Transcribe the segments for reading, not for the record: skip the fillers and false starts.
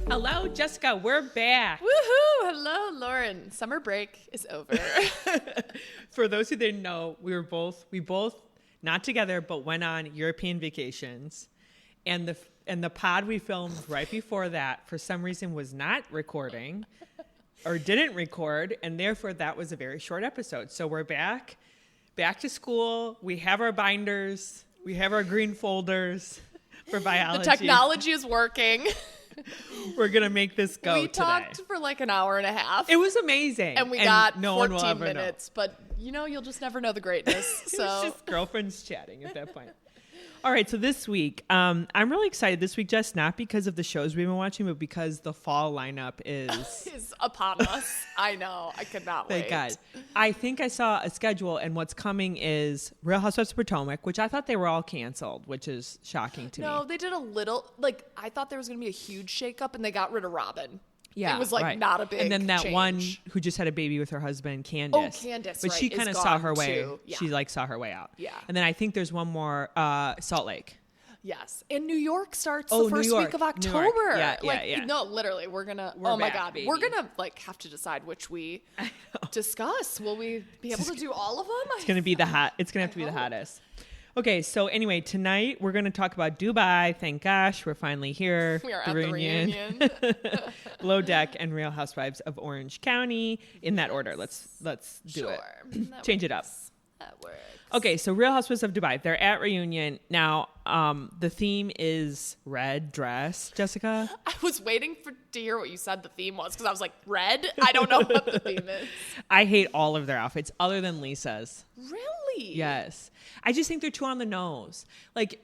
Hello, Jessica. We're back. Woohoo! Hello, Lauren. Summer break is over. For those who didn't know, we both not together, but went on European vacations, and the pod we filmed right before that, for some reason, was not recording or didn't record, and therefore that was a very short episode. So we're back to school. We have our binders. We have our green folders for biology. The technology is working. We're going to make this go We today. talked for like an hour and a half. It was amazing. And we got no 14 minutes. But, you'll just never know the greatness. So It was just girlfriends chatting at that point. All right, so this week, I'm really excited this week, Jess, not because of the shows we've been watching, but because the fall lineup is upon us. I know. I could not wait. Thank God. I think I saw a schedule, and what's coming is Real Housewives of Potomac, which I thought they were all canceled, which is shocking to me. No, they did a little, I thought there was going to be a huge shakeup, and they got rid of Robin. Yeah, it was not a big And then that change. one who just had a baby with her husband, Candiace. Oh, Candiace, but right, she kind of is saw gone her way. too. Yeah. She saw her way out. Yeah. And then I think there's one more, Salt Lake. Yes. And New York starts Oh, the first New York. week of New October. York. Yeah. No, literally, we're going to, We're my back, God. baby. We're going to have to decide which we discuss. Will we be able to do all of them? It's going to be it's going to have to be the hottest. Okay, so anyway, tonight we're going to talk about Dubai. Thank gosh, we're finally here. We are at the reunion. Below Deck and Real Housewives of Orange County. In that order. Let's do it. Change it up. That works. Okay, so Real Housewives of Dubai. They're at reunion. Now, the theme is red dress, Jessica. I was waiting to hear what you said the theme was because I was like, red? I don't know what the theme is. I hate all of their outfits other than Lisa's. Really? Yes. I just think they're too on the nose. Like,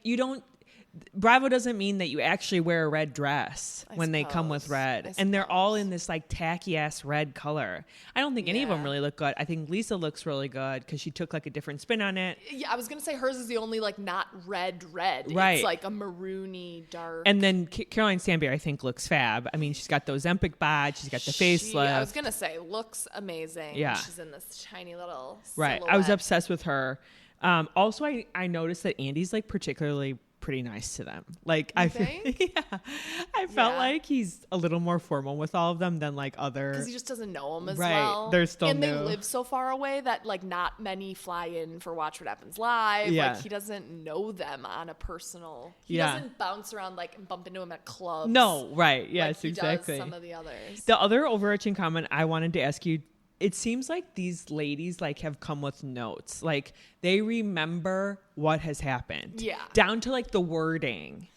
Bravo doesn't mean that you actually wear a red dress when they come with red. And they're all in this like tacky ass red color. I don't think any of them really look good. I think Lisa looks really good because she took like a different spin on it. Yeah, I was going to say hers is the only like not red. Right. It's like a maroony dark. And then Caroline Stanbury, I think, looks fab. I mean, she's got those Zempic bods. She's got the facelift. I was going to say looks amazing. Yeah. She's in this tiny little Right. I was obsessed with her. Also, I noticed that Andy's like particularly pretty nice to them. Like I felt like he's a little more formal with all of them than like other, because he just doesn't know them as right. well. They're still and new. They live so far away that like not many fly in for Watch What Happens Live. Yeah. Like he doesn't know them on a personal. He doesn't bounce around like and bump into them at clubs. No, right? Yes, like he exactly. Does some of the others. The other overarching comment I wanted to ask you. It seems like these ladies like have come with notes. Like they remember what has happened. Yeah. Down to like the wording.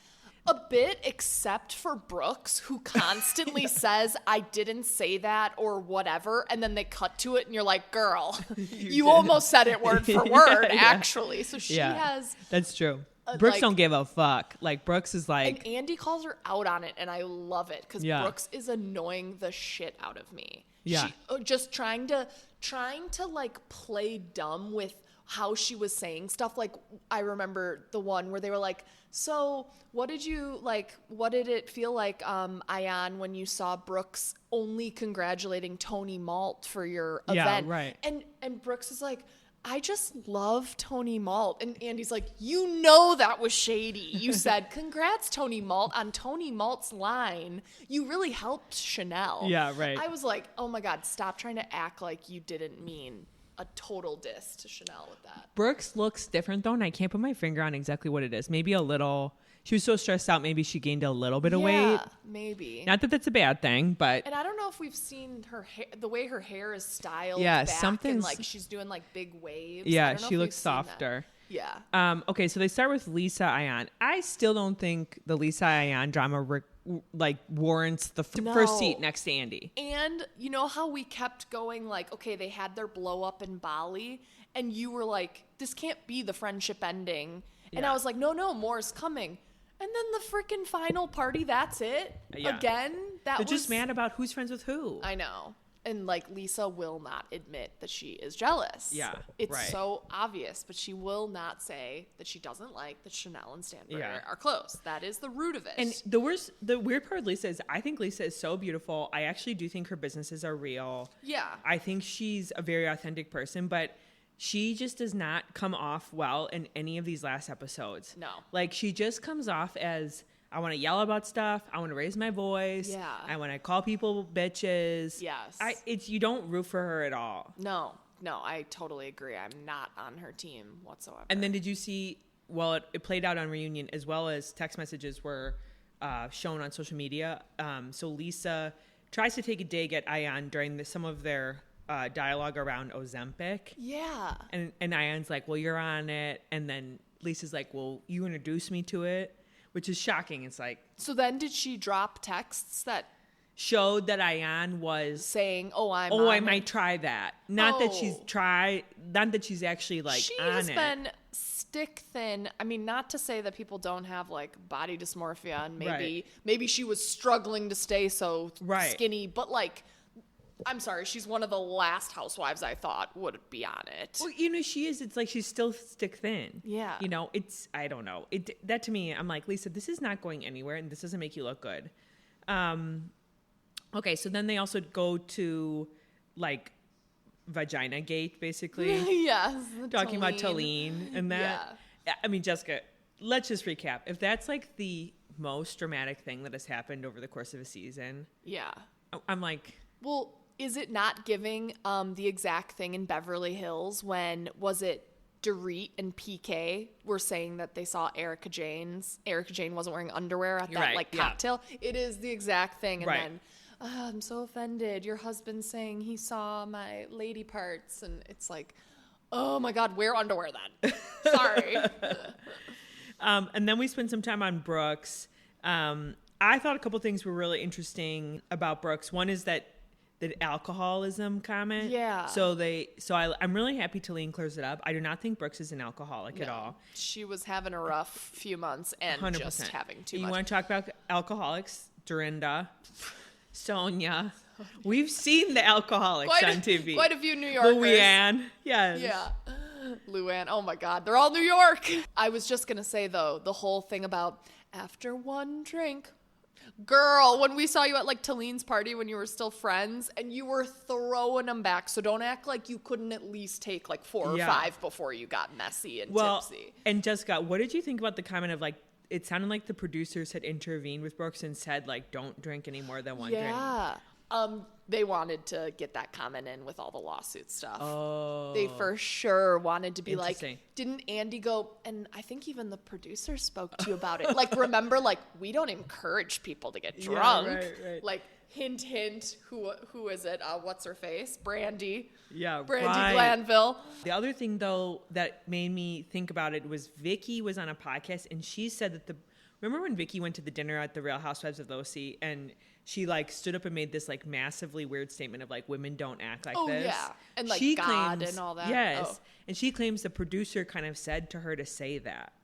A bit, except for Brooks, who constantly says, I didn't say that or whatever. And then they cut to it and you're like, girl, you almost said it word for word, actually. So she has. That's true. Brooks don't give a fuck. Like Brooks is like. And Andy calls her out on it. And I love it because Brooks is annoying the shit out of me. Yeah. She, just trying to like play dumb with how she was saying stuff. Like I remember the one where they were like, so what did it feel like, Ayan, when you saw Brooks only congratulating Tony Malt for your event? Yeah, right. And Brooks is like, I just love Tony Malt. And Andy's like, that was shady. You said, congrats, Tony Malt. On Tony Malt's line, you really helped Chanel. Yeah, right. I was like, oh my God, stop trying to act like you didn't mean a total diss to Chanel with that. Brooks looks different though, and I can't put my finger on exactly what it is. Maybe a little. She was so stressed out, maybe she gained a little bit of weight. Maybe. Not that that's a bad thing, but. And I don't know if we've seen her hair, the way her hair is styled. Yeah, back something's. and like she's doing like big waves. Yeah, she looks softer. Yeah. Okay, so they start with Lisa Ayan. I still don't think the Lisa Ayan drama warrants the first seat next to Andy. And you know how we kept going like, okay, they had their blow up in Bali, and you were like, this can't be the friendship ending. Yeah. And I was like, no, more's coming. And then the freaking final party, that's it. Yeah. Again, They're just mad about who's friends with who. I know. And like Lisa will not admit that she is jealous. Yeah. It's so obvious, but she will not say that she doesn't like that Chanel and Stanbury are close. That is the root of it. And the weird part of Lisa is I think Lisa is so beautiful. I actually do think her businesses are real. Yeah. I think she's a very authentic person, but she just does not come off well in any of these last episodes. No. Like she just comes off as I want to yell about stuff. I want to raise my voice. Yeah. I want to call people bitches. Yes. You don't root for her at all. No, I totally agree. I'm not on her team whatsoever. And then did you see, well, it played out on Reunion as well as text messages were shown on social media. So Lisa tries to take a dig at Ayan during some of their dialogue around Ozempic. Yeah. And Ayan's like, well, you're on it. And then Lisa's like, well, you introduced me to it, which is shocking. It's like. So then did she drop texts that showed that Ayan was saying, I might try that. Not that she's actually like she on has it. been stick thin. I mean, not to say that people don't have like body dysmorphia and maybe she was struggling to stay so skinny, but like, I'm sorry, she's one of the last housewives I thought would be on it. Well, you know, she is. It's like she's still stick thin. Yeah. You know, I don't know. That to me, I'm like, Lisa, this is not going anywhere and this doesn't make you look good. Okay, so then they also go to like Vagina Gate, basically. Yes. Talking about Talene and that. Yeah. I mean, Jessica, let's just recap. If that's like the most dramatic thing that has happened over the course of a season. Yeah. I'm like. Well, is it not giving the exact thing in Beverly Hills when, was it Dorit and PK were saying that they saw Erica Jane wasn't wearing underwear at that cocktail? It is the exact thing. And then, I'm so offended. Your husband's saying he saw my lady parts. And it's like, oh my God, wear underwear then. Sorry. And then we spent some time on Brooks. I thought a couple things were really interesting about Brooks. One is that the alcoholism comment. Yeah. I'm really happy Talene clears it up. I do not think Brooks is an alcoholic at all. She was having a rough few months and 100%. Just having too much. You want to talk about alcoholics? Dorinda, Sonia. We've seen the alcoholics on TV. Quite a few New Yorkers. Luann. Yes. Yeah. Luann. Oh my God. They're all New York. I was just going to say though, the whole thing about after one drink. Girl, when we saw you at like Talene's party when you were still friends and you were throwing them back. So don't act like you couldn't at least take like 4 or 5 before you got messy and tipsy. And Jessica, what did you think about the comment of like, it sounded like the producers had intervened with Brooks and said like, don't drink any more than one drink. Yeah. They wanted to get that comment in with all the lawsuit stuff. Oh. They for sure wanted to be like, didn't Andy go, and I think even the producer spoke to you about it. Like, remember, like, we don't encourage people to get drunk. Yeah, right. Like, hint, hint, who is it? What's her face? Brandy. Yeah, Brandy Glanville. The other thing, though, that made me think about it was Vicky was on a podcast, and she said that remember when Vicky went to the dinner at the Real Housewives of the OC, and she like stood up and made this like massively weird statement of like women don't act like this. Yeah, and like she God claims, and all that. Yes, and she claims the producer kind of said to her to say that,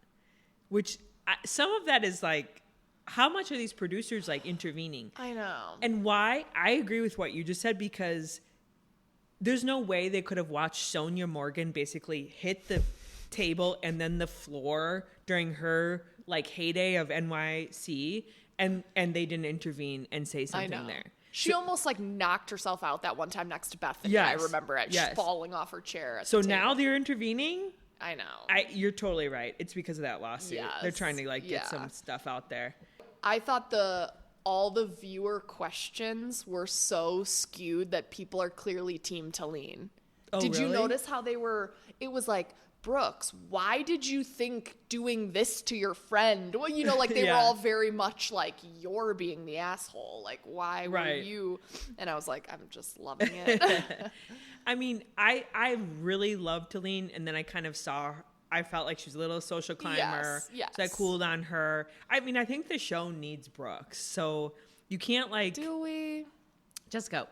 which some of that is like, how much are these producers like intervening? I know. And why? I agree with what you just said because there's no way they could have watched Sonia Morgan basically hit the table and then the floor during her like heyday of NYC. And they didn't intervene and say something there. She almost like knocked herself out that one time next to Bethany. Yes. I remember it. She's falling off her chair. So now they're intervening? I know. You're totally right. It's because of that lawsuit. Yes. They're trying to like get some stuff out there. I thought all the viewer questions were so skewed that people are clearly Team Talene. Oh, Did really? you notice how they were? It was like, Brooks, why did you think doing this to your friend? Well, you know, like they were all very much like, you're being the asshole. Like, why were you? And I was like, I'm just loving it. I mean, I really loved Talene, and then I kind of I felt like she was a little social climber. Yes. So I cooled on her. I mean, I think the show needs Brooks. So you can't like. Do we? Jessica,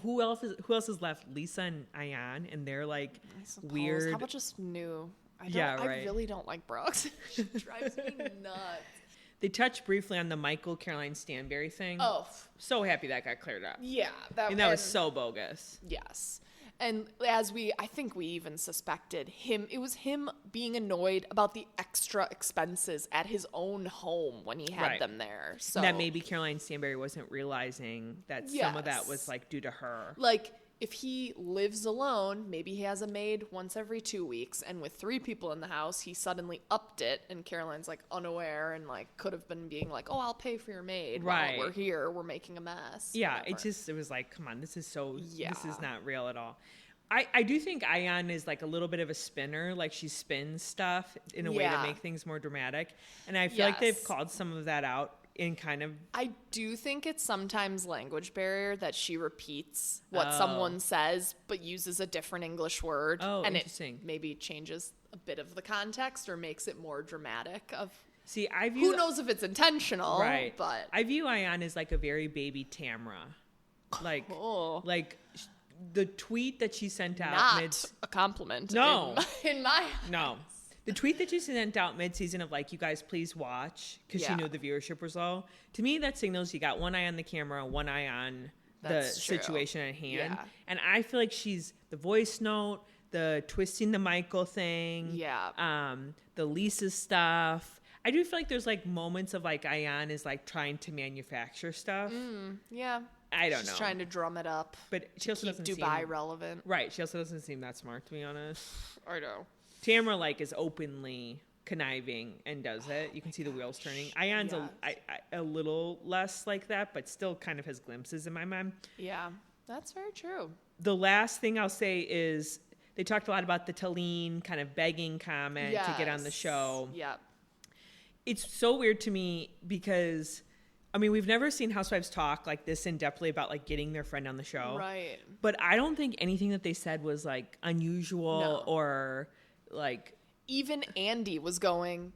who else is left? Lisa and Ayan, and they're like weird. How about just new? I really don't like Brooks. She drives me nuts. They touched briefly on the Michael Caroline Stanberry thing. Oh, so happy that got cleared up. Yeah, that was so bogus. Yes. And I think we even suspected it was him being annoyed about the extra expenses at his own home when he had them there. So that maybe Caroline Stanberry wasn't realizing that some of that was like due to her. Like, if he lives alone, maybe he has a maid once every 2 weeks, and with 3 people in the house, he suddenly upped it, and Caroline's like unaware and like could have been being like, oh, I'll pay for your maid while we're here, we're making a mess. Yeah, whatever. It was like, come on, this is not real at all. I do think Ayan is like a little bit of a spinner, like she spins stuff in a way to make things more dramatic, and I feel like they've called some of that out in kind of... I do think it's sometimes language barrier that she repeats what someone says but uses a different English word. And interesting. It maybe changes a bit of the context or makes it more dramatic. See, I view... Who knows if it's intentional, right. But... I view Ayan as like a very baby Tamra. Like, the tweet that she sent out... Not a compliment. No. In my... No. The tweet that she sent out mid-season of like, you guys please watch, because she knew the viewership was low. To me, that signals you got one eye on the camera, one eye on the situation at hand. Yeah. And I feel like she's the voice note, the twisting the Michael thing, the Lisa stuff. I do feel like there's like moments of like Ayan is like trying to manufacture stuff. Yeah. I don't know. She's trying to drum it up. But she also doesn't Dubai relevant. Right. She also doesn't seem that smart, to be honest. I know. Tamra like is openly conniving and does it. You can see the wheels turning. Ayan's a little less like that, but still kind of has glimpses in my mind. Yeah, that's very true. The last thing I'll say is they talked a lot about the Talene kind of begging comment to get on the show. Yeah. It's so weird to me because, I mean, we've never seen housewives talk like this in-depthly about like getting their friend on the show. Right. But I don't think anything that they said was like unusual or... like even Andy was going,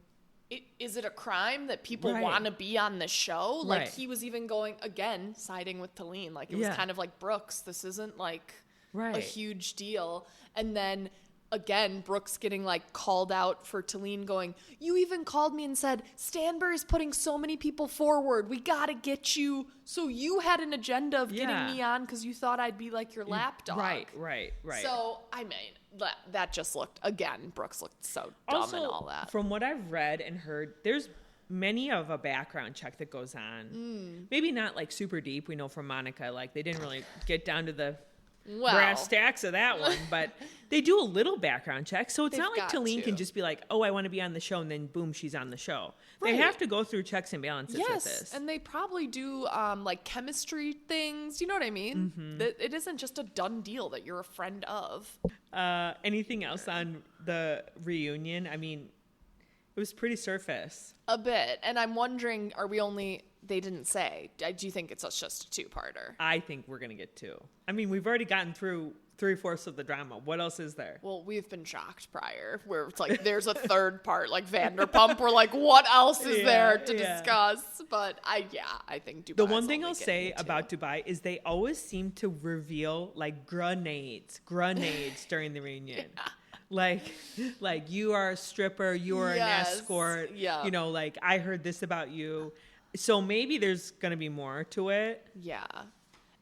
is it a crime that people want to be on the show? Like he was even going, again, siding with Talene. Like it was kind of like, Brooks, this isn't like a huge deal. And then again, Brooks getting like called out for Talene going, you even called me and said, Stanbury's putting so many people forward. We got to get you. So you had an agenda of getting me on because you thought I'd be like your lapdog. Right. So, I mean, that just looked, again, Brooks looked so dumb also, and all that. From what I've read and heard, there's many of a background check that goes on. Maybe not like super deep. We know from Monica, like they didn't really get down to the brass tacks of that one, but they do a little background check. So it's not like Talene can just be like, oh, I want to be on the show, and then boom, she's on the show. Right. They have to go through checks and balances with this. And they probably do like chemistry things. You know what I mean? Mm-hmm. It isn't just a done deal that you're a friend of. Anything else on the reunion? I mean, it was pretty surface. A bit. And I'm wondering, they didn't say. Do you think it's just a two-parter? I think we're going to get 2. I mean, we've already gotten through 3/4 of the drama. What else is there? Well, we've been shocked prior where it's like there's a third part, like Vanderpump. We're like, what else is there to discuss? But I think Dubai. The one thing I'll say about Dubai is they always seem to reveal like grenades during the reunion. Like you are a stripper, you are an escort. Yeah. You know, like I heard this about you. So maybe there's going to be more to it. Yeah.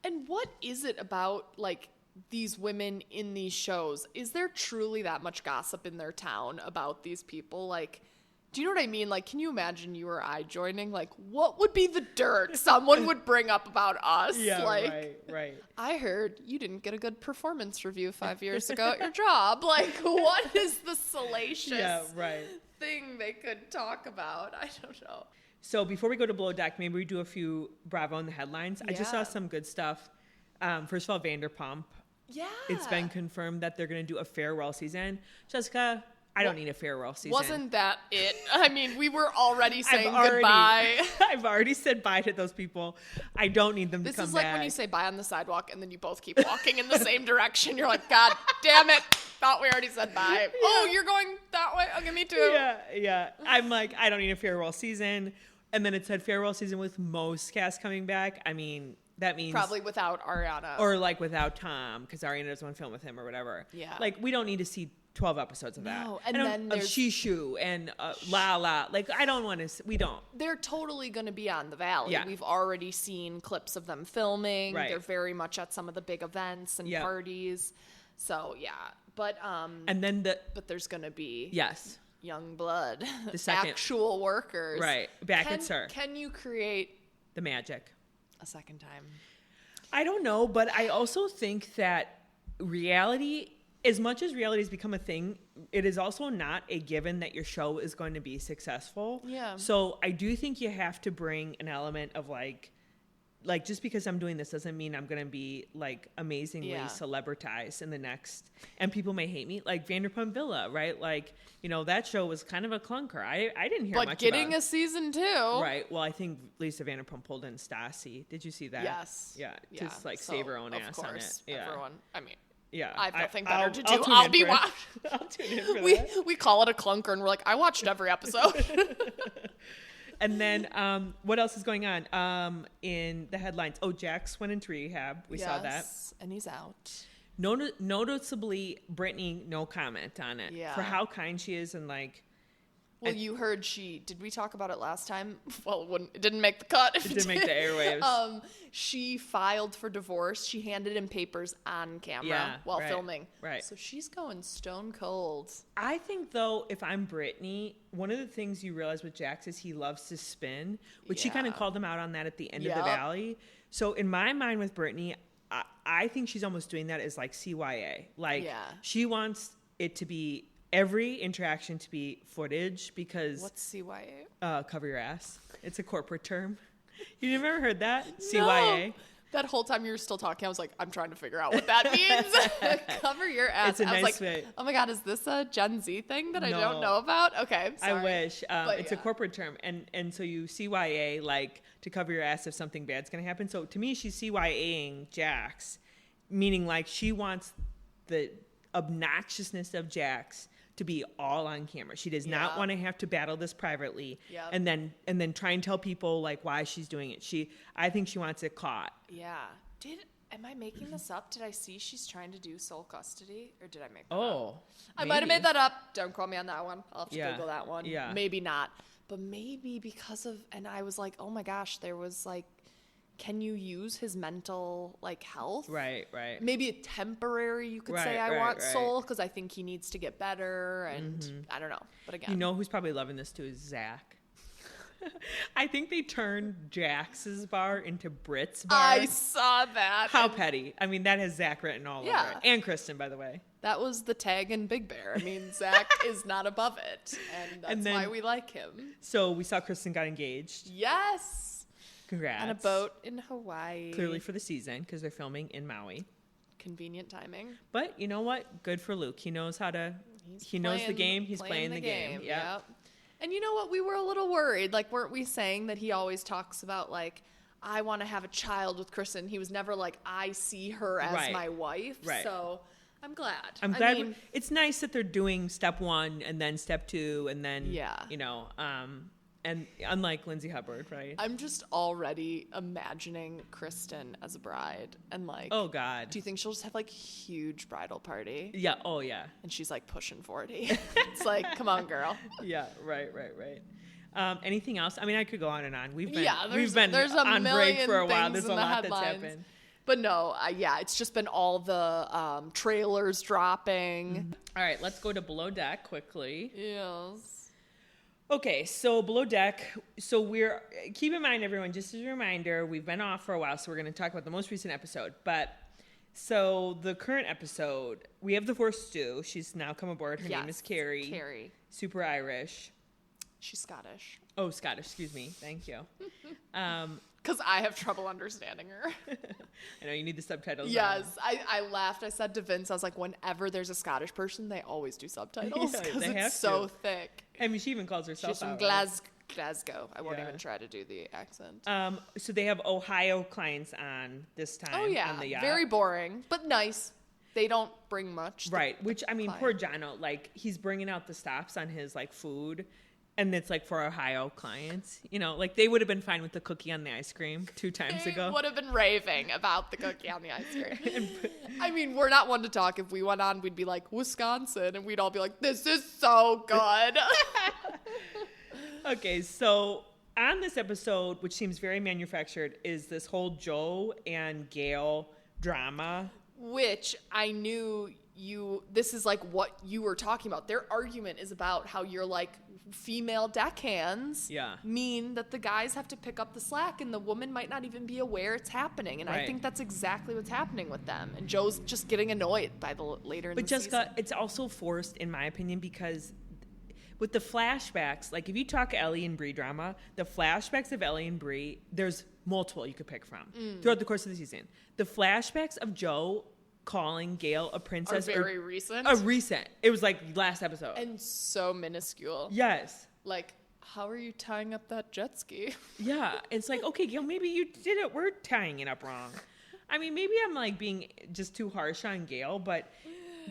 And what is it about like these women in these shows? Is there truly that much gossip in their town about these people? Like, do you know what I mean? Like, can you imagine you or I joining? Like, what would be the dirt someone would bring up about us? Yeah, like, right. I heard you didn't get a good performance review 5 years ago at your job. Like, what is the salacious thing they could talk about? I don't know. So before we go to Below Deck, maybe we do a few Bravo in the headlines. I just saw some good stuff. First of all, Vanderpump. Yeah. It's been confirmed that they're going to do a farewell season. Jessica, I don't need a farewell season. Wasn't that it? I mean, we were already saying goodbye. I've already said bye to those people. I don't need them to come back. This is like when you say bye on the sidewalk and then you both keep walking in the same direction. You're like, God damn it. Thought we already said bye. Yeah. Oh, you're going that way? Okay, me too. Yeah. I'm like, I don't need a farewell season. And then it said farewell season with most cast coming back. I mean, that means... probably without Ariana. Or like without Tom, because Ariana doesn't want to film with him or whatever. Yeah. Like, we don't need to see 12 episodes of that. And then there's... Shishu and La. Like, I don't want to... We don't. They're totally going to be on the Valley. Yeah. We've already seen clips of them filming. Right. They're very much at some of the big events and parties. So, yeah. But... and then but there's going to be... Yes. Young blood, the second, actual workers, right? Back at Sir. Can you create the magic a second time? I don't know, but I also think that reality, as much as reality has become a thing, it is also not a given that your show is going to be successful. Yeah. So I do think you have to bring an element of like just because I'm doing this doesn't mean I'm going to be like amazingly celebritized in the next, and people may hate me, like Vanderpump Villa, right? Like, you know, that show was kind of a clunker. I didn't hear much about it. But getting a season 2. Right. Well, I think Lisa Vanderpump pulled in Stassi. Did you see that? Yes. Yeah. Just like save her own ass on it. Yeah. Everyone, I mean. Yeah, I have nothing better to do. I'll be watching. I'll tune in for that. We call it a clunker, and we're like, I watched every episode. And then what else is going on in the headlines? Oh, Jax went into rehab. We saw that. And he's out. Noticeably, Brittany, no comment on it. Yeah. For how kind she is and like. Well, you heard did we talk about it last time? Well, it didn't make the cut. It didn't make the airwaves. She filed for divorce. She handed in papers on camera while filming. Right. So she's going stone cold. I think, though, if I'm Brittany, one of the things you realize with Jax is he loves to spin, which she kind of called him out on that at the end of the Valley. So in my mind with Brittany, I think she's almost doing that as like CYA. Like she wants it to be every interaction to be footage because... What's CYA? Cover your ass. It's a corporate term. You never heard that? No. CYA? That whole time you were still talking, I was like, I'm trying to figure out what that means. Cover your ass. It's a I was nice like, way. Oh my God, is this a Gen Z thing that I don't know about? Okay, sorry. I wish. It's a corporate term. And so you CYA, like, to cover your ass if something bad's going to happen. So to me, she's CYAing Jax, meaning like she wants the obnoxiousness of Jax to be all on camera. She does not want to have to battle this privately and then try and tell people like why she's doing it. I think she wants it caught. Yeah. Am I making this up? Did I see she's trying to do sole custody, or did I make that up? I might have made that up. Don't quote me on that one. I'll have to Google that one. Yeah. Maybe not. But maybe because of, and I was like, oh my gosh, there was like, can you use his mental like health? Right. Maybe a temporary, you could say I want soul because I think he needs to get better and I don't know. But again. You know who's probably loving this too is Zach. I think they turned Jax's bar into Britt's bar. I saw that. How petty. I mean, that has Zach written all over it. And Kristen, by the way. That was the tag in Big Bear. I mean, Zach is not above it. And that's why we like him. So we saw Kristen got engaged. Yes. Congrats. On a boat in Hawaii. Clearly for the season because they're filming in Maui. Convenient timing. But you know what? Good for Luke. He knows how to... He knows the game. He's playing the game. Yep. And you know what? We were a little worried. Like, weren't we saying that he always talks about, like, I want to have a child with Kristen? He was never like, I see her as my wife. Right. So I'm glad. I'm glad. It's nice that they're doing step 1 and then step 2 and then, you know, and unlike Lindsay Hubbard, right? I'm just already imagining Kristen as a bride and like, oh God, do you think she'll just have like huge bridal party? Yeah. Oh yeah. And she's like pushing 40. It's like, come on, girl. Yeah. Right. Anything else? I mean, I could go on and on. We've been on break for a while. There's a lot that's happened. But no, it's just been all the trailers dropping. Mm-hmm. All right, let's go to Below Deck quickly. Yes. Okay, so Below Deck. So we're, keep in mind, everyone, just as a reminder, we've been off for a while, so we're going to talk about the most recent episode. But so the current episode, we have the fourth stew. She's now come aboard. Her name is Carrie. Carrie. Super Irish. She's Scottish. Oh, Scottish. Excuse me. Thank you. Because I have trouble understanding her. I know you need the subtitles. Yes. I laughed. I said to Vince, I was like, whenever there's a Scottish person, they always do subtitles because it's so thick. I mean, she even calls herself She's from Glasgow. I won't even try to do the accent. So they have Ohio clients on this time. Oh, yeah. On the yacht. Very boring, but nice. They don't bring much. Right. Which, I mean, poor Jono, like, he's bringing out the stops on his, like, food. And it's like for Ohio clients, you know, like they would have been fine with the cookie on the ice cream 2 times ago. Would have been raving about the cookie on the ice cream. I mean, we're not one to talk. If we went on, we'd be like, Wisconsin. And we'd all be like, this is so good. Okay, so on this episode, which seems very manufactured, is this whole Joe and Gail drama. Which I knew this is like what you were talking about. Their argument is about how you're like female deckhands Yeah. mean that the guys have to pick up the slack and the woman might not even be aware it's happening. And I Right. think that's exactly what's happening with them. And Joe's just getting annoyed by the later in But the Jessica, season. it's also forced, in my opinion, because with the flashbacks, like if you talk Ellie and Bree drama, the flashbacks of Ellie and Bree, there's multiple you could pick from throughout the course of the season. The flashbacks of Joe calling Gail a princess Are very recent. recent. It was like last episode. And so minuscule. Yes. Like, how are you tying up that jet ski? Yeah. It's like, okay, Gail, maybe you did it. We're tying it up wrong. I mean, maybe I'm like being just too harsh on Gail, but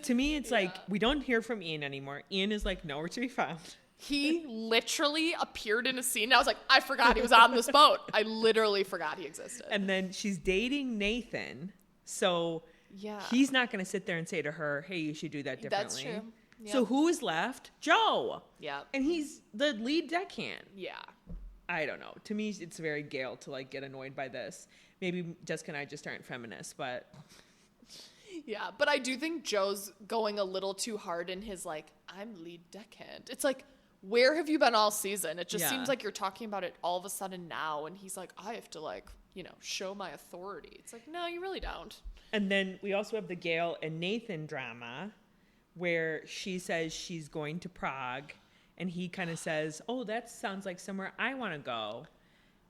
to me, it's like we don't hear from Ian anymore. Ian is like nowhere to be found. He literally appeared in a scene. And I was like, I forgot he was on this boat. I literally forgot he existed. And then she's dating Nathan. So Yeah. he's not going to sit there and say to her, hey, you should do that differently. That's true. So Yep. who is left? Joe. Yeah. And he's the lead deckhand. Yeah. I don't know. To me, it's very Gail to like get annoyed by this. Maybe Jessica and I just aren't feminists, but Yeah. But I do think Joe's going a little too hard in his like, I'm lead deckhand. It's like, where have you been all season? It just Yeah. seems like you're talking about it all of a sudden now. And he's like, I have to like, show my authority. It's like, no, you really don't. And then we also have the Gail and Nathan drama where she says she's going to Prague and he kind of says, oh, that sounds like somewhere I want to go.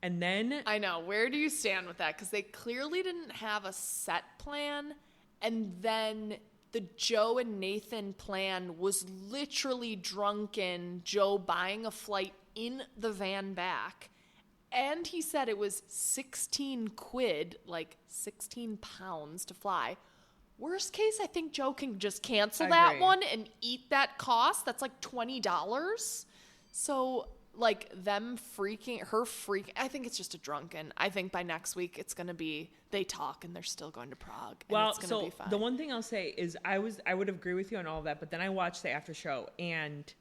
And then I know. Where do you stand with that? Because they clearly didn't have a set plan. And then the Joe and Nathan plan was literally drunken Joe buying a flight in the van back. And he said it was 16 quid, like 16 pounds to fly. Worst case, I think Joe can just cancel that Agree. one and eat that cost. That's like $20. So, like, her freaking, I think it's just a drunken. I think by next week it's going to be, they talk and they're still going to Prague. And well, it's going to so be fine. the one thing I'll say is I would agree with you on all of that, but then I watched the after show and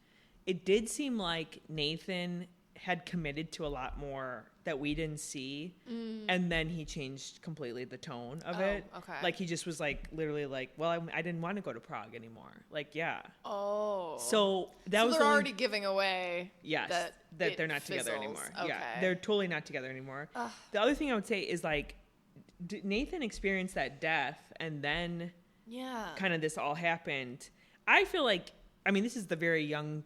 it did seem like Nathan had committed to a lot more that we didn't see, and then he changed completely the tone of it. Okay. Like he just was like literally like, well, I didn't want to go to Prague anymore. Like, yeah. Oh. So that was they're the only- already giving away Yes, that they're it not together fizzles. anymore. Okay. Yeah, they're totally not together anymore. The other thing I would say is like Nathan experienced that death, and then kind of this all happened. I feel like, I mean, this is the very young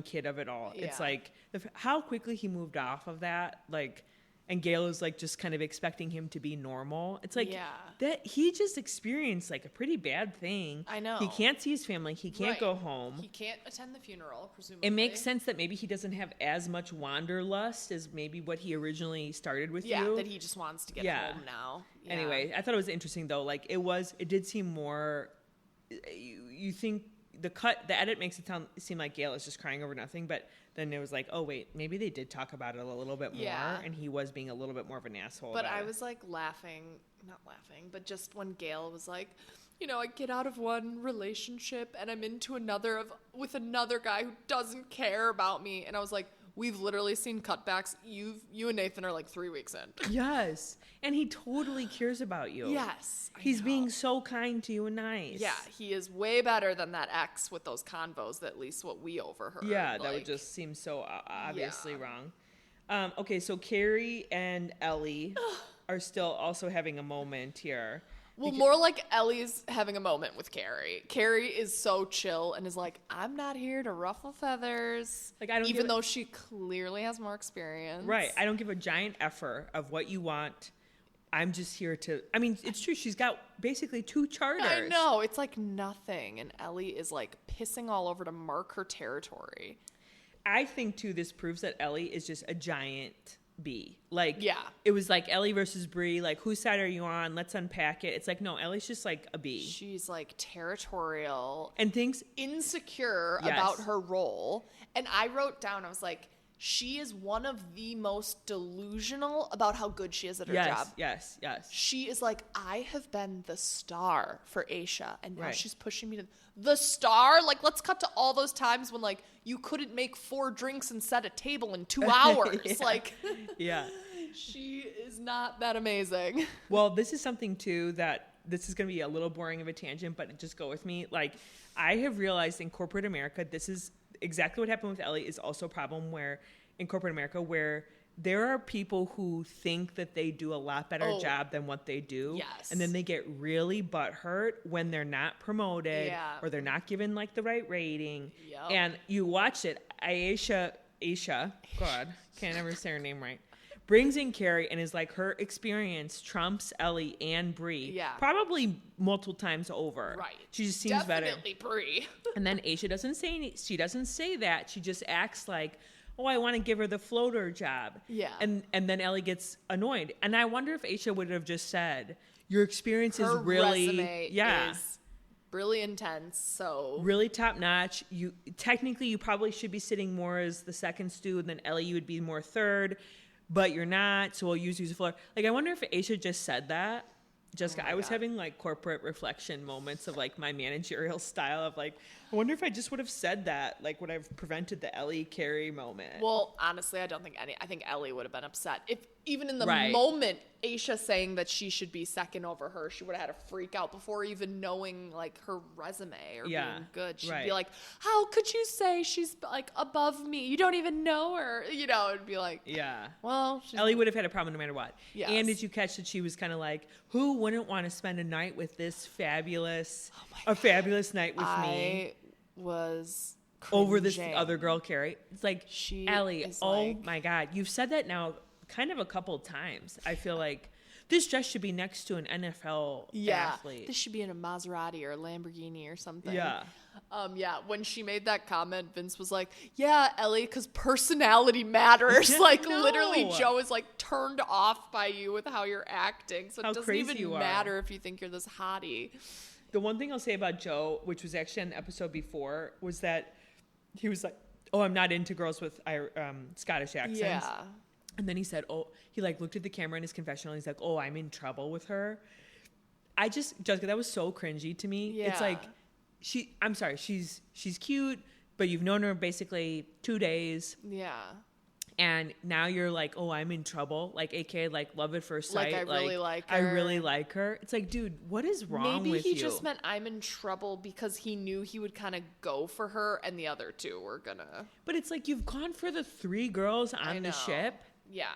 kid of it all. It's Yeah. like how quickly he moved off of that, like, and Gail is like just kind of expecting him to be normal. It's like that he just experienced like a pretty bad thing. I know. He can't see his family. He can't Right. go home. He can't attend the funeral, presumably. It makes sense that maybe he doesn't have as much wanderlust as maybe what he originally started with Yeah, you. that he just wants to get home now. Yeah. Anyway, I thought it was interesting though. Like it did seem more, you think the edit makes it seem like Gail is just crying over nothing, but then it was like, oh wait, maybe they did talk about it a little bit more, Yeah. and he was being a little bit more of an asshole. But about I it. was like not laughing, but just when Gail was like, I get out of one relationship and I'm into another with another guy who doesn't care about me. And I was like, we've literally seen cutbacks. You and Nathan are like 3 weeks in. Yes, and he totally cares about you. Yes. I He's know. being so kind to you and nice. Yeah, he is way better than that ex with those convos, at least what we overheard. Yeah, that would Like, just seem so obviously Yeah. wrong. Okay, so Carrie and Ellie are still also having a moment here. Well, more like Ellie's having a moment with Carrie. Carrie is so chill and is like, I'm not here to ruffle feathers. Like, I don't even give though she clearly has more experience. Right. I don't give a giant effort of what you want. I'm just here to. I mean, it's true. She's got basically 2 charters. I know. It's like nothing. And Ellie is like pissing all over to mark her territory. I think, too, this proves that Ellie is just a giant B. Like, Yeah. It was like Ellie versus Brie. Like, whose side are you on? Let's unpack it. It's like, no, Ellie's just like a B. She's like territorial. And things. Insecure Yes. about her role. And I wrote down, I was like, she is one of the most delusional about how good she is at her job. Yes. She is like, I have been the star for Aisha, and now Right. she's pushing me to the star. Like, let's cut to all those times when like you couldn't make 4 drinks and set a table in 2 hours. Yeah. Like, Yeah. she is not that amazing. Well, this is something, too, that this is going to be a little boring of a tangent, but just go with me. Like, I have realized in corporate America, exactly what happened with Ellie is also a problem where in corporate America where there are people who think that they do a lot better job than what they do. Yes. And then they get really butthurt when they're not promoted or they're not given like the right rating. Yep. And you watch it, Aisha, God, can't ever say her name right, brings in Carrie and is like her experience trumps Ellie and Brie. Yeah. Probably multiple times over. Right. She just seems better. Definitely Brie. And then Aisha doesn't say that. She just acts like, oh, I want to give her the floater job. Yeah. And then Ellie gets annoyed. And I wonder if Aisha would have just said, your experience Her is really resume is really intense, so really top notch. You probably should be sitting more as the second stew, and then Ellie, you would be more third, but you're not, so we'll use you as a floater. Like, I wonder if Aisha just said that. Jessica, I was having like corporate reflection moments of like my managerial style of like, I wonder if I just would have said that, like would have prevented the Ellie Carrie moment. Well, honestly, I think Ellie would have been upset. If even in the Right. moment, Aisha saying that she should be second over her, she would have had a freak out before even knowing like her resume or being good. She'd be like, how could you say she's like above me? You don't even know her. You know, it'd be like, well, Ellie would have had a problem no matter what. Yes. And did you catch that she was kind of like, who wouldn't want to spend a night with this fabulous night with me? I was over this cringing. other girl, Carrie. It's like, She Ellie, is oh like- my God. You've said that now kind of a couple times. I feel like this dress should be next to an NFL athlete. This should be in a Maserati or a Lamborghini or something. Yeah. When she made that comment, Vince was like, yeah, Ellie, because personality matters. Like, No. literally, Joe is, like, turned off by you with how you're acting. So How it doesn't crazy even you are. matter if you think you're this hottie. The one thing I'll say about Joe, which was actually an episode before, was that he was like, oh, I'm not into girls with Scottish accents. Yeah. And then he said, oh, he like looked at the camera in his confessional. And he's like, oh, I'm in trouble with her. Jessica, that was so cringy to me. Yeah. It's like, I'm sorry, she's cute, but you've known her basically 2 days. Yeah. And now you're like, oh, I'm in trouble. Like, AKA, like, love at first sight. Like, I really like her. I really like her. It's like, dude, what is wrong Maybe with you? he just meant I'm in trouble because he knew he would kind of go for her and the other two were gonna. But it's like, you've gone for the 3 girls on the ship. Yeah.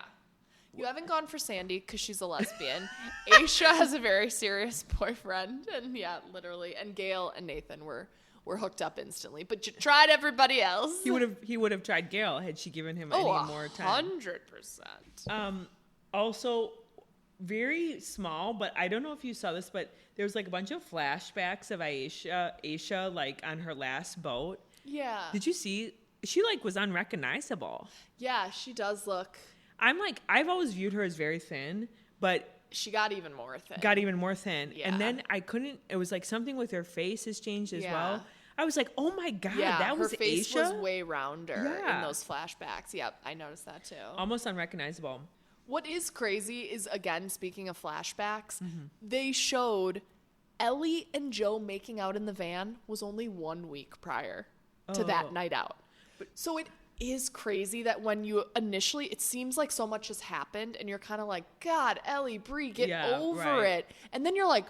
You haven't gone for Sandy because she's a lesbian. Aisha has a very serious boyfriend. And yeah, literally. And Gail and Nathan were hooked up instantly. But you tried everybody else. He would have tried Gail had she given him any more time. 100%. Also, very small, but I don't know if you saw this, but there was like a bunch of flashbacks of Aisha like on her last boat. Yeah. Did you see? She like was unrecognizable. Yeah, she does look. I'm like, I've always viewed her as very thin, but she got even more thin. Yeah. And then it was like something with her face has changed as well. I was like, oh my God, that was Aisha? Her face was way rounder in those flashbacks. Yep, I noticed that too. Almost unrecognizable. What is crazy is, again, speaking of flashbacks, they showed Ellie and Joe making out in the van was only 1 week prior to that night out. So it is crazy that when you initially, it seems like so much has happened and you're kind of like, God, Ellie, Brie, get over it. And then you're like,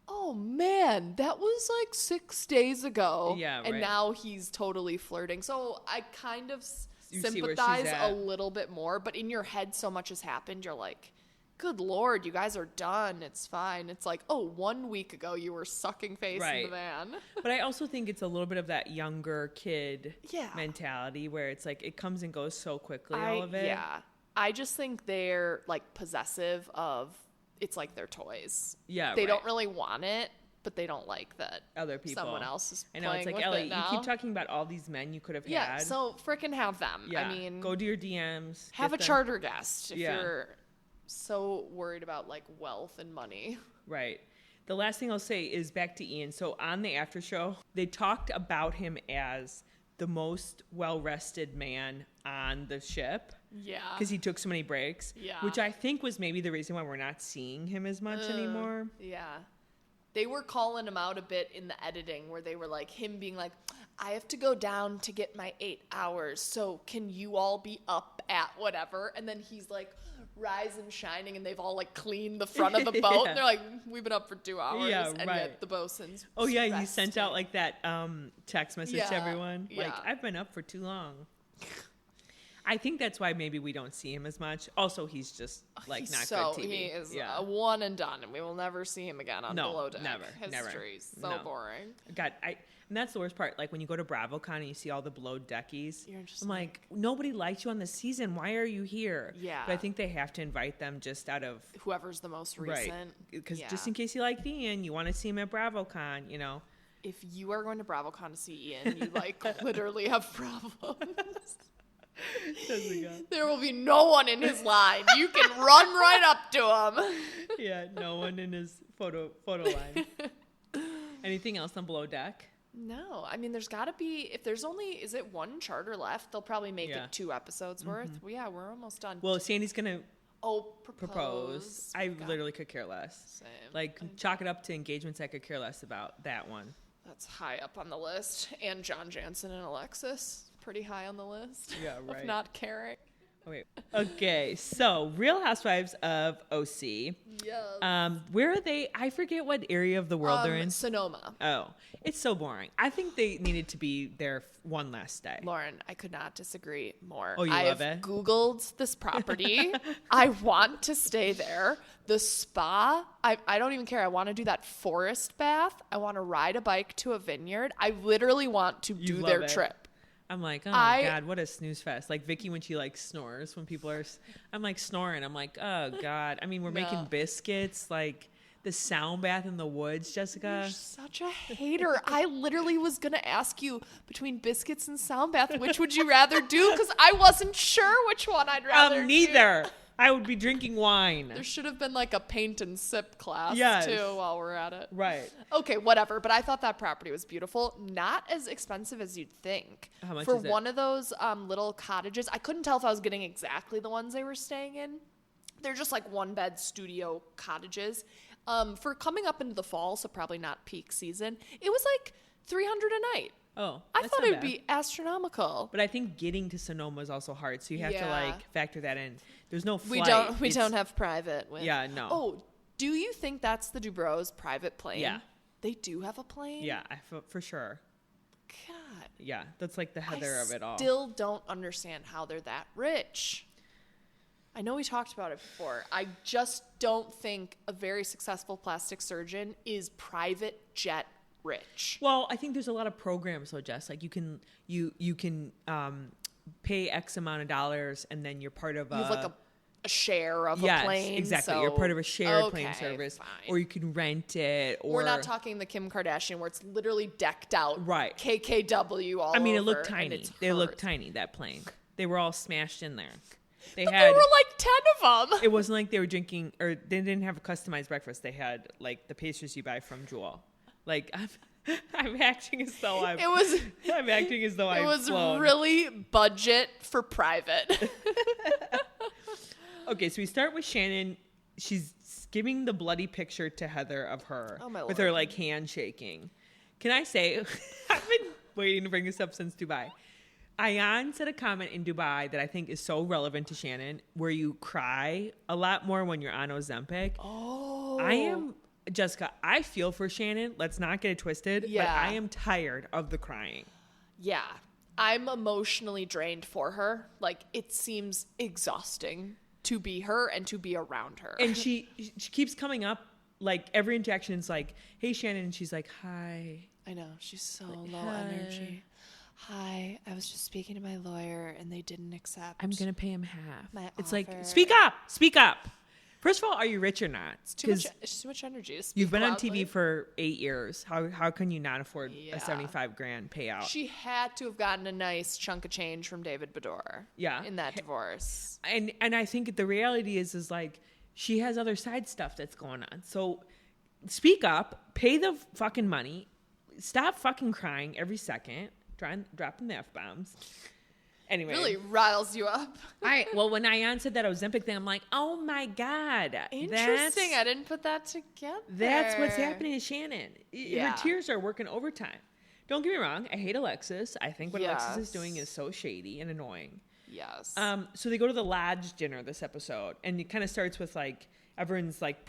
oh man, that was like 6 days ago. Yeah, and now he's totally flirting. So I kind of sympathize a little bit more, but in your head so much has happened. You're like, good Lord, you guys are done. It's fine. It's like, oh, 1 week ago you were sucking face in the van. But I also think it's a little bit of that younger kid mentality where it's like it comes and goes so quickly, all of it. Yeah. I just think they're like possessive of, it's like their toys. Yeah, They don't really want it, but they don't like that other people, someone else is playing I know, it's like, with Ellie, it now. you keep talking about all these men you could have had. Yeah, so frickin' have them. Yeah. I mean, go to your DMs. have a charter guest if you're so worried about like wealth and money. Right. The last thing I'll say is back to Ian. So on the after show, they talked about him as the most well-rested man on the ship. Yeah. Because he took so many breaks. Yeah. Which I think was maybe the reason why we're not seeing him as much anymore. Yeah. They were calling him out a bit in the editing where they were like, him being like, I have to go down to get my 8 hours. So can you all be up up at whatever, and then he's like rise and shining, and they've all like cleaned the front of the boat. And they're like, we've been up for 2 hours, and yet the bosun's he sent out like that text message to everyone. Yeah. Like, I've been up for too long. I think that's why maybe we don't see him as much. Also, he's just like not good TV. He is a one and done, and we will never see him again on Below Deck. Never. So boring. God, and that's the worst part. Like when you go to BravoCon and you see all the Below Deckies, I'm like, nobody liked you on the season. Why are you here? Yeah. But I think they have to invite them just out of whoever's the most recent. Right. Because just in case you like Ian, you want to see him at BravoCon, you know. If you are going to BravoCon to see Ian, you like literally have problems. There will be no one in his line. You can run right up to him. Yeah, no one in his photo line. Anything else on Below Deck? No, I mean, there's got to be, if there's only, is it one charter left? They'll probably make it 2 episodes worth. Well, yeah, we're almost done. Well, Sandy's going to propose. I literally could care less. Same. Like, chalk it up to engagements. I could care less about that one. That's high up on the list. And John Jansen and Alexis, pretty high on the list. Yeah, right. Of not caring. Okay, so Real Housewives of OC. Yes. Where are they? I forget what area of the world they're in. Sonoma. Oh, it's so boring. I think they needed to be there one last day. Lauren, I could not disagree more. Oh, you love it? I've Googled this property. I want to stay there. The spa, I don't even care. I want to do that forest bath. I want to ride a bike to a vineyard. I literally want to do their trip. I'm like, oh my God, what a snooze fest. Like Vicky when she like snores when people are, I'm like snoring. I'm like, oh God. I mean, we're making biscuits, like the sound bath in the woods, Jessica. You're such a hater. I literally was going to ask you between biscuits and sound bath, which would you rather do? Because I wasn't sure which one I'd rather neither. do. I would be drinking wine. There should have been like a paint and sip class too while we're at it. Right. Okay, whatever. But I thought that property was beautiful. Not as expensive as you'd think. How much for is it? One of those little cottages. I couldn't tell if I was getting exactly the ones they were staying in. They're just like 1-bed studio cottages. For coming up into the fall, so probably not peak season, it was like $300 a night. Oh, I thought it would be astronomical. But I think getting to Sonoma is also hard, so you have to like factor that in. There's no flight. We don't have private. No. Oh, do you think that's the Dubrows' private plane? Yeah. They do have a plane? Yeah, for sure. God. Yeah, that's like the Heather of it all. I still don't understand how they're that rich. I know we talked about it before. I just don't think a very successful plastic surgeon is private jet rich. Well, I think there's a lot of programs, though, Jess. Like you can pay X amount of dollars, and then you're part of you have like a share of a plane. Yes, exactly. You're part of a shared plane service, fine. or you can rent it. Or we're not talking the Kim Kardashian where it's literally decked out, right? KKW all. I mean, over, it looked tiny. They looked tiny. That plane. They were all smashed in there. There were like 10 of them. It wasn't like they were drinking, or they didn't have a customized breakfast. They had like the pastries you buy from Jewel. Like I'm acting as though I'm acting as though I've flown. Really budget for private. Okay, so we start with Shannon. She's giving the bloody picture to Heather of her with her like hand shaking. Can I say, I've been waiting to bring this up since Dubai. Ayan said a comment in Dubai that I think is so relevant to Shannon, where you cry a lot more when you're on Ozempic. Oh. Jessica, I feel for Shannon. Let's not get it twisted. Yeah. But I am tired of the crying. Yeah. I'm emotionally drained for her. Like, it seems exhausting to be her and to be around her. And she keeps coming up, like, every interaction is like, hey, Shannon. And she's like, hi. I know. She's so like, low energy. Hi, I was just speaking to my lawyer and they didn't accept. I'm going to pay him half. It's offer. Like, speak up. First of all, are you rich or not? It's too much energy. You've been on TV for 8 years. How can you not afford a $75,000 payout? She had to have gotten a nice chunk of change from David Bador. Yeah. In that divorce. And I think the reality is like she has other side stuff that's going on. So speak up, pay the fucking money, stop fucking crying every second, dropping the F-bombs. Anyway. Really riles you up. Well, when Ayan said that Ozempic thing, I'm like, oh my God. Interesting. I didn't put that together. That's what's happening to Shannon. Her tears are working overtime. Don't get me wrong. I hate Alexis. I think what Alexis is doing is so shady and annoying. Yes. So they go to the lodge dinner this episode, and it kind of starts with like everyone's like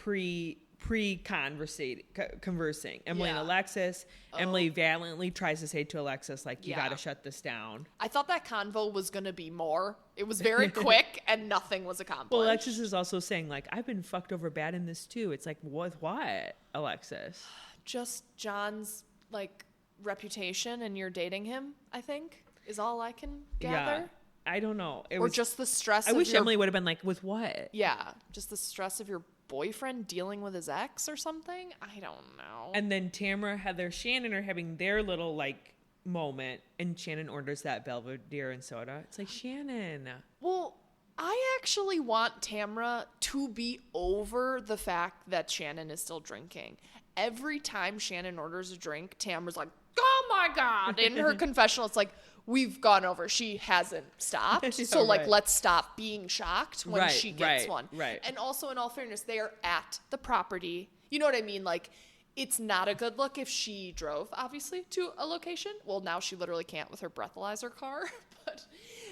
conversing. Emily and Alexis. Emily valiantly tries to say to Alexis, like, you got to shut this down. I thought that convo was going to be more. It was very quick and nothing was accomplished. Well, Alexis is also saying, like, I've been fucked over bad in this too. It's like, with what, Alexis? Just John's, like, reputation and you're dating him, I think, is all I can gather. Yeah. I don't know. Just the stress I wish Emily would have been like, with what? Yeah. Just the stress of your boyfriend dealing with his ex or something. I don't know. And then Tamara, Heather, Shannon are having their little like moment, and Shannon orders that Belvedere and soda. It's like, Shannon. Well, I actually want Tamara to be over the fact that Shannon is still drinking. Every time Shannon orders a drink, Tamara's like, oh my God. In her confessional, it's like, we've gone over. She hasn't stopped. So, like, let's stop being shocked when she gets one. Right. And also, in all fairness, they are at the property. You know what I mean? Like, it's not a good look if she drove, obviously, to a location. Well, now she literally can't with her breathalyzer car. But,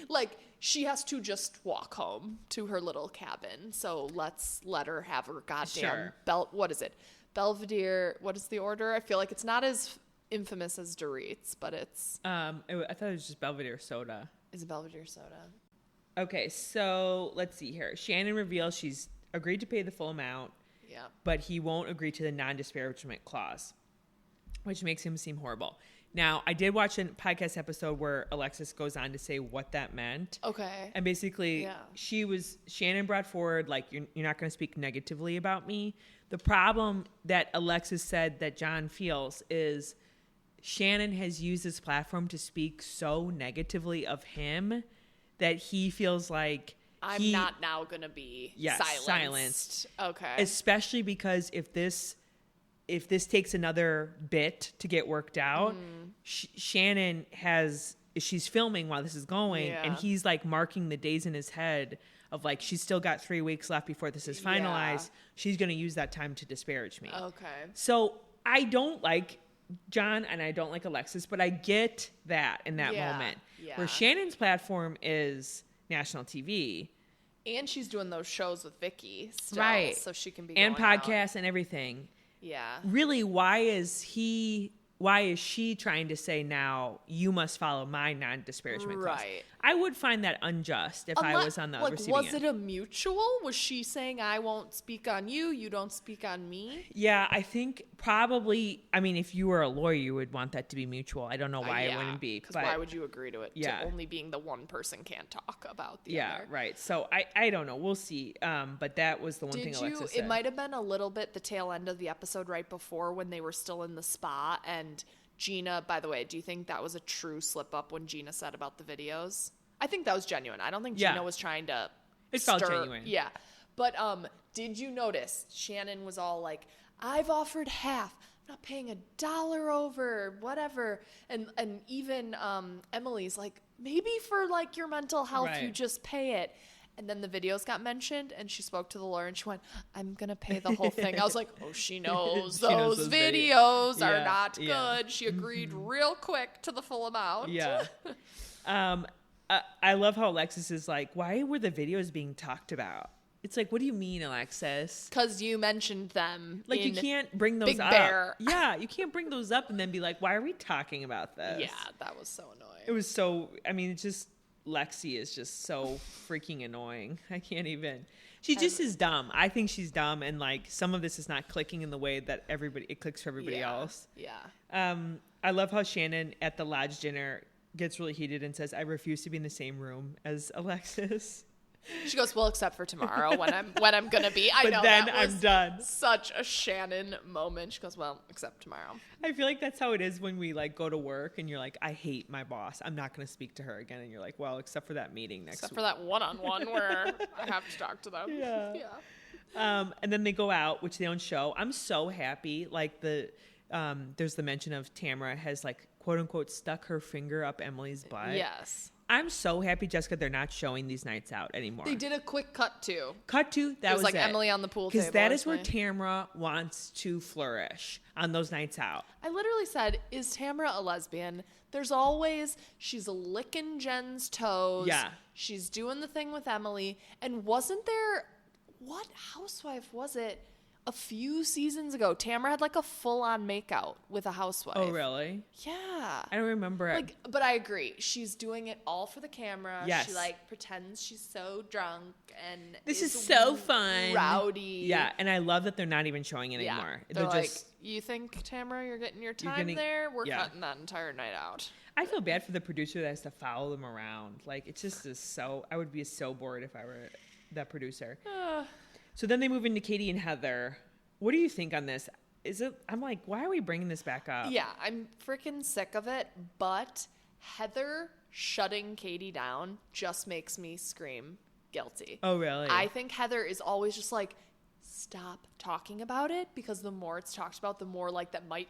like, she has to just walk home to her little cabin. So let's let her have her goddamn what is it? Belvedere. What is the order? I feel like it's not as infamous as Dorit's, but it's I thought it was just Belvedere soda. Is it Belvedere soda? Okay, so let's see here. Shannon reveals she's agreed to pay the full amount, but he won't agree to the non-disparagement clause, which makes him seem horrible. Now, I did watch a podcast episode where Alexis goes on to say what that meant. Okay. And basically, Shannon brought forward, like, you're not going to speak negatively about me. The problem that Alexis said that John feels is Shannon has used this platform to speak so negatively of him that he feels like I'm not now going to be silenced. Okay. Especially because if this takes another bit to get worked out, Shannon she's filming while this is going, and he's like marking the days in his head of like, she's still got 3 weeks left before this is finalized. She's going to use that time to disparage me. Okay. So I don't like John and I don't like Alexis, but I get that in that moment where Shannon's platform is national TV. And she's doing those shows with Vicky still, right? So she can be and going podcasts and everything. Yeah. Really, why is she trying to say now you must follow my non-disparagement clause? Right. I would find that unjust if I was on the receiving end. Was it a mutual? Was she saying I won't speak on you, you don't speak on me? Yeah, I think probably. I mean, if you were a lawyer, you would want that to be mutual. I don't know why it wouldn't be. Because why would you agree to it? To only being the one person can't talk about the other. Yeah, right. So I don't know. We'll see. But that was the one thing Alexis said. It might have been a little bit the tail end of the episode right before when they were still in the spa and Gina, by the way, do you think that was a true slip up when Gina said about the videos? I think that was genuine. I don't think Gina was trying to It felt genuine. Yeah. But did you notice Shannon was all like, I've offered half. I'm not paying $1 over, whatever. And even Emily's like, maybe for like your mental health, you just pay it. And then the videos got mentioned, and she spoke to the lawyer, and she went, I'm going to pay the whole thing. I was like, oh, she knows those videos are not good. She agreed real quick to the full amount. Yeah. I love how Alexis is like, why were the videos being talked about? It's like, what do you mean, Alexis? Because you mentioned them. Like, you can't bring those up. Bear. Yeah, you can't bring those up and then be like, why are we talking about this? Yeah, that was so annoying. It was so, I mean, it's just... Lexi is just so freaking annoying. I can't even. She just is dumb. I think she's dumb, and like some of this is not clicking in the way that it clicks for everybody else. Yeah. I love how Shannon at the lodge dinner gets really heated and says, "I refuse to be in the same room as Alexis." She goes, well, except for tomorrow when I'm gonna be. I but know then that I'm done. Such a Shannon moment. She goes, well, except tomorrow. I feel like that's how it is when we like go to work and you're like, I hate my boss. I'm not gonna speak to her again. And you're like, well, except for that meeting next week. Except for that one-on-one where I have to talk to them. Yeah. And then they go out, which they don't show. I'm so happy. Like there's the mention of Tamara has like quote unquote stuck her finger up Emily's butt. Yes. I'm so happy, Jessica, they're not showing these nights out anymore. They did a quick cut to. That was like Emily on the pool table. Because that is where Tamara wants to flourish on those nights out. I literally said, is Tamara a lesbian? She's licking Jen's toes. Yeah. She's doing the thing with Emily. And wasn't there, what housewife was it? A few seasons ago, Tamara had like a full-on makeout with a housewife. Oh, really? Yeah. I don't remember it. Like, but I agree. She's doing it all for the camera. Yes. She like pretends she's so drunk and this is so fun. Rowdy. Yeah, and I love that they're not even showing it anymore. They're like, you think, Tamara, you're getting your time there? We're cutting that entire night out. I feel bad for the producer that has to follow them around. Like, it's just I would be so bored if I were that producer. So then they move into Katie and Heather. What do you think on this? I'm like, why are we bringing this back up? Yeah, I'm freaking sick of it. But Heather shutting Katie down just makes me scream guilty. Oh, really? I think Heather is always just like, stop talking about it, because the more it's talked about, the more like that might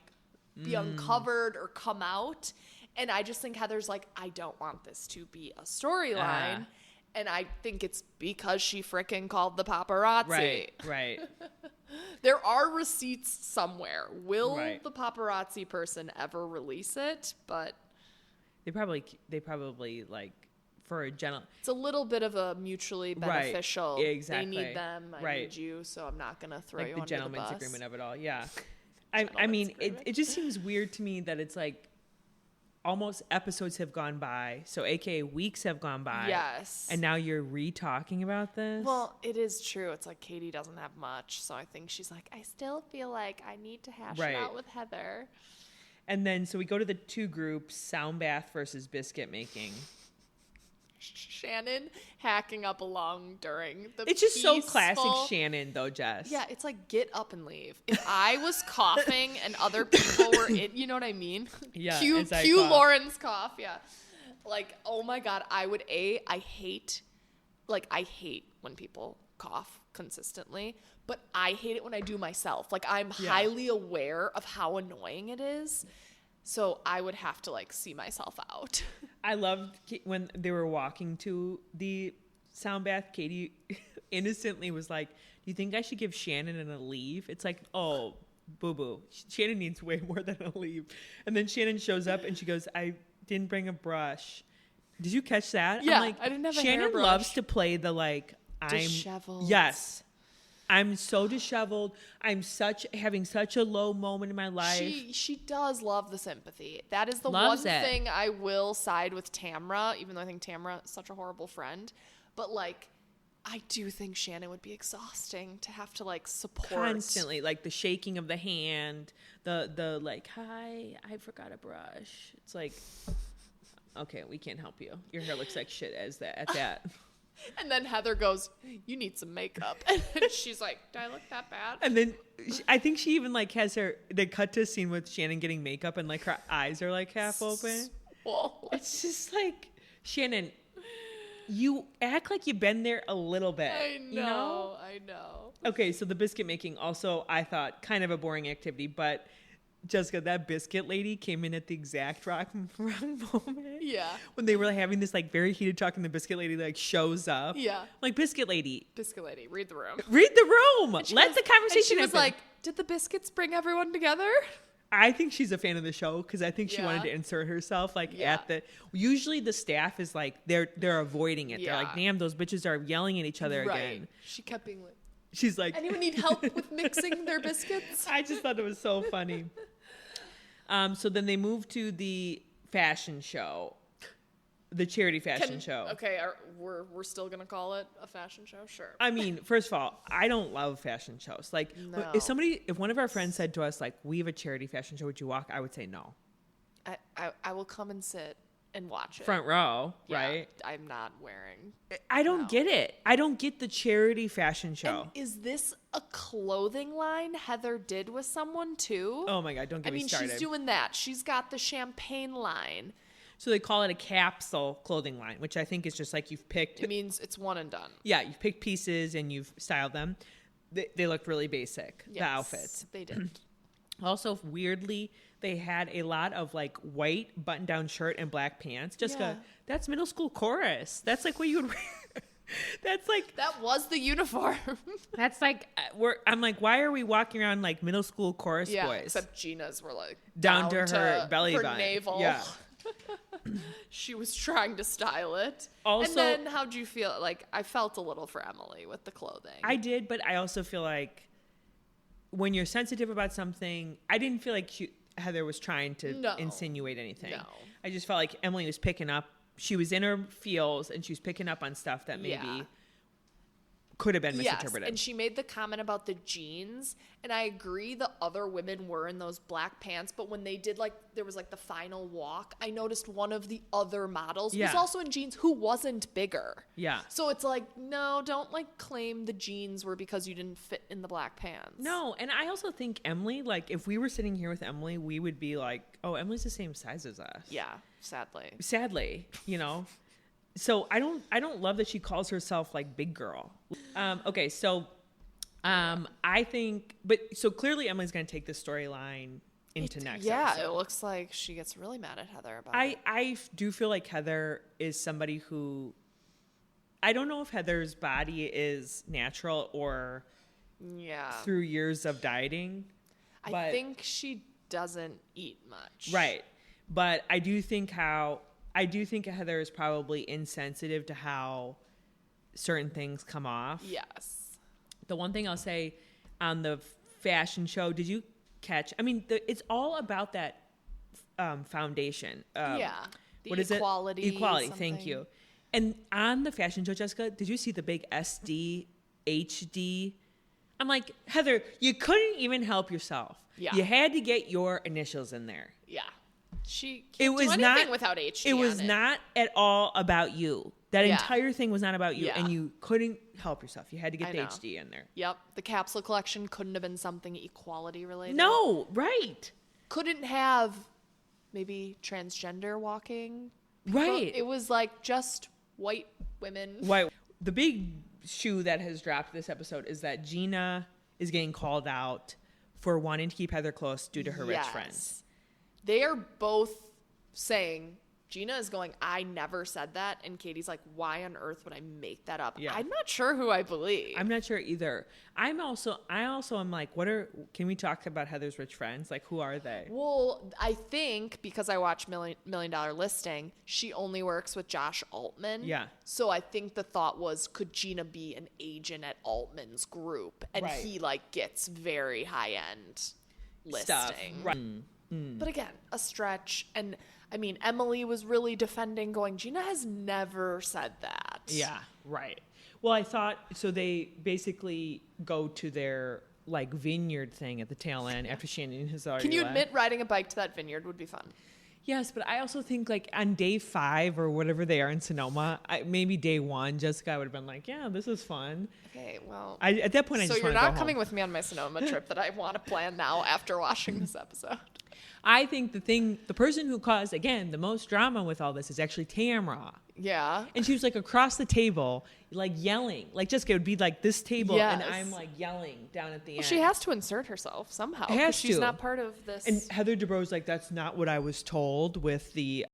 be uncovered or come out. And I just think Heather's like, I don't want this to be a storyline. And I think it's because she frickin' called the paparazzi. Right. There are receipts somewhere. Will Right. the paparazzi person ever release it? But They probably like, for a general. it's a little bit of a mutually beneficial. Right. Exactly. They need them. I need you, so I'm not gonna throw you Like the under the bus. gentleman's agreement of it all. Yeah. I mean, it just seems weird to me that it's like almost episodes have gone by, so aka weeks have gone by. Yes. And now you're re-talking about this? Well, it is true. It's like Katie doesn't have much, so I think she's like, I still feel like I need to hash it out with Heather. And then, so we go to the two groups, sound bath versus biscuit making. Shannon hacking up along during the It's just so peaceful- classic Shannon, though, Jess. Yeah, it's like, get up and leave. If I was coughing and other people were in, you know what I mean? Yeah, Cue as I cough. Lauren's cough, yeah. Like, oh my God, I hate when people cough consistently, but I hate it when I do myself. Like, I'm highly aware of how annoying it is. So I would have to like see myself out. I loved when they were walking to the sound bath, Katie innocently was like, do you think I should give Shannon a leave? It's like, oh, boo-boo. Shannon needs way more than a leave. And then Shannon shows up and she goes, I didn't bring a brush. Did you catch that? Yeah, I'm like, I didn't have a Shannon hairbrush. loves to play the like, Disheveled. Yes. I'm so disheveled. I'm having such a low moment in my life. She does love the sympathy. That is the Loves one it. thing I will side with Tamra, even though I think Tamra is such a horrible friend. But like, I do think Shannon would be exhausting to have to like support Constantly, like the shaking of the hand, the like, hi, I forgot a brush. It's like, okay, we can't help you. Your hair looks like shit at that. And then Heather goes, you need some makeup. And she's like, do I look that bad? And then I think she even like they cut to a scene with Shannon getting makeup and like her eyes are like half open. Whoa. It's just like, Shannon, you act like you've been there a little bit. I know. You know? I know. Okay, so the biscuit making also, I thought, kind of a boring activity, but Jessica, that biscuit lady came in at the exact wrong moment. Yeah. When they were having this like very heated talk and the biscuit lady like shows up. Yeah. Like, biscuit lady, Read the room. read the room. Let the conversation And she was happen. like, did the biscuits bring everyone together? I think she's a fan of the show because I think she wanted to insert herself usually the staff is like they're avoiding it. They're like, damn, those bitches are yelling at each other again. She kept being like, she's like, anyone need help with mixing their biscuits? I just thought it was so funny. So then they move to the fashion show, the charity fashion show. Okay, we're still gonna call it a fashion show, sure. I mean, first of all, I don't love fashion shows. Like, No. if one of our friends said to us, like, we have a charity fashion show, would you walk? I would say no. I will come and sit and watch it. Front row, Yeah, right? I'm not wearing. I don't get it. I don't get the charity fashion show. And is this a clothing line Heather did with someone too? Oh my God, don't get me started. She's doing that. She's got the champagne line. So they call it a capsule clothing line, which I think is just like you've picked. It means it's one and done. Yeah, you've picked pieces and you've styled them. They look really basic, Yes, the outfits. They did. Also, weirdly, they had a lot of like white button-down shirt and black pants. Jessica, that's middle school chorus. That's like what you would wear. That's like That was the uniform. that's like I'm like, why are we walking around like middle school chorus boys? Except Gina's were like Down to her belly her button. navel. Yeah. She was trying to style it. Also, and then how'd you feel? Like, I felt a little for Emily with the clothing. I did, but I also feel like when you're sensitive about something, I didn't feel like Heather was trying to insinuate anything. No. I just felt like Emily was picking up. She was in her feels, and she was picking up on stuff that maybe could have been misinterpreted. Yes, and she made the comment about the jeans, and I agree the other women were in those black pants, but when they did, like, there was, like, the final walk, I noticed one of the other models was also in jeans who wasn't bigger. Yeah. So it's like, no, don't, like, claim the jeans were because you didn't fit in the black pants. No, and I also think Emily, like, if we were sitting here with Emily, we would be like, oh, Emily's the same size as us. Yeah, sadly. Sadly, you know. So I don't love that she calls herself like big girl. Okay, so I think, but so clearly Emily's going to take this storyline into next episode. It looks like she gets really mad at Heather about it. I do feel like Heather is somebody who, I don't know if Heather's body is natural or through years of dieting. I think she doesn't eat much. Right. But I do think Heather is probably insensitive to how certain things come off. Yes. The one thing I'll say on the fashion show, did you catch? I mean, it's all about that foundation. What is equality. Equality. Thank you. And on the fashion show, Jessica, did you see the big SD, HD? I'm like, Heather, you couldn't even help yourself. Yeah. You had to get your initials in there. Yeah. She can't do anything without HD. It was not at all about you. That entire thing was not about you, and you couldn't help yourself. You had to get the HD in there. Yep. The capsule collection couldn't have been something equality related. No, right. Couldn't have maybe transgender walking. Right. It was like just white women. White. The big shoe that has dropped this episode is that Gina is getting called out for wanting to keep Heather close due to her rich friends. They are both saying, Gina is going, I never said that. And Katie's like, why on earth would I make that up? Yeah. I'm not sure who I believe. I'm not sure either. I also am like, can we talk about Heather's rich friends? Like, who are they? Well, I think because I watched Million Dollar Listing, she only works with Josh Altman. Yeah. So I think the thought was, could Gina be an agent at Altman's group? And he like gets very high end listing. Stuff. Right. But again, a stretch. And I mean, Emily was really defending, going, Gina has never said that. Yeah, right. Well, I thought, so they basically go to their like vineyard thing at the tail end after Shannon has already Can you left. admit riding a bike to that vineyard would be fun? Yes, but I also think like on day 5 or whatever they are in Sonoma, maybe day 1, Jessica would have been like, yeah, this is fun. Okay, well. At that point, I just want to go home. So you're not coming with me on my Sonoma trip that I want to plan now after watching this episode. I think the person who caused, again, the most drama with all this is actually Tamra. Yeah. And she was like across the table, like yelling. Like Jessica would be like this table, and I'm like yelling down at the end. She has to insert herself somehow. She's not part of this. And Heather Dubrow's like, that's not what I was told with the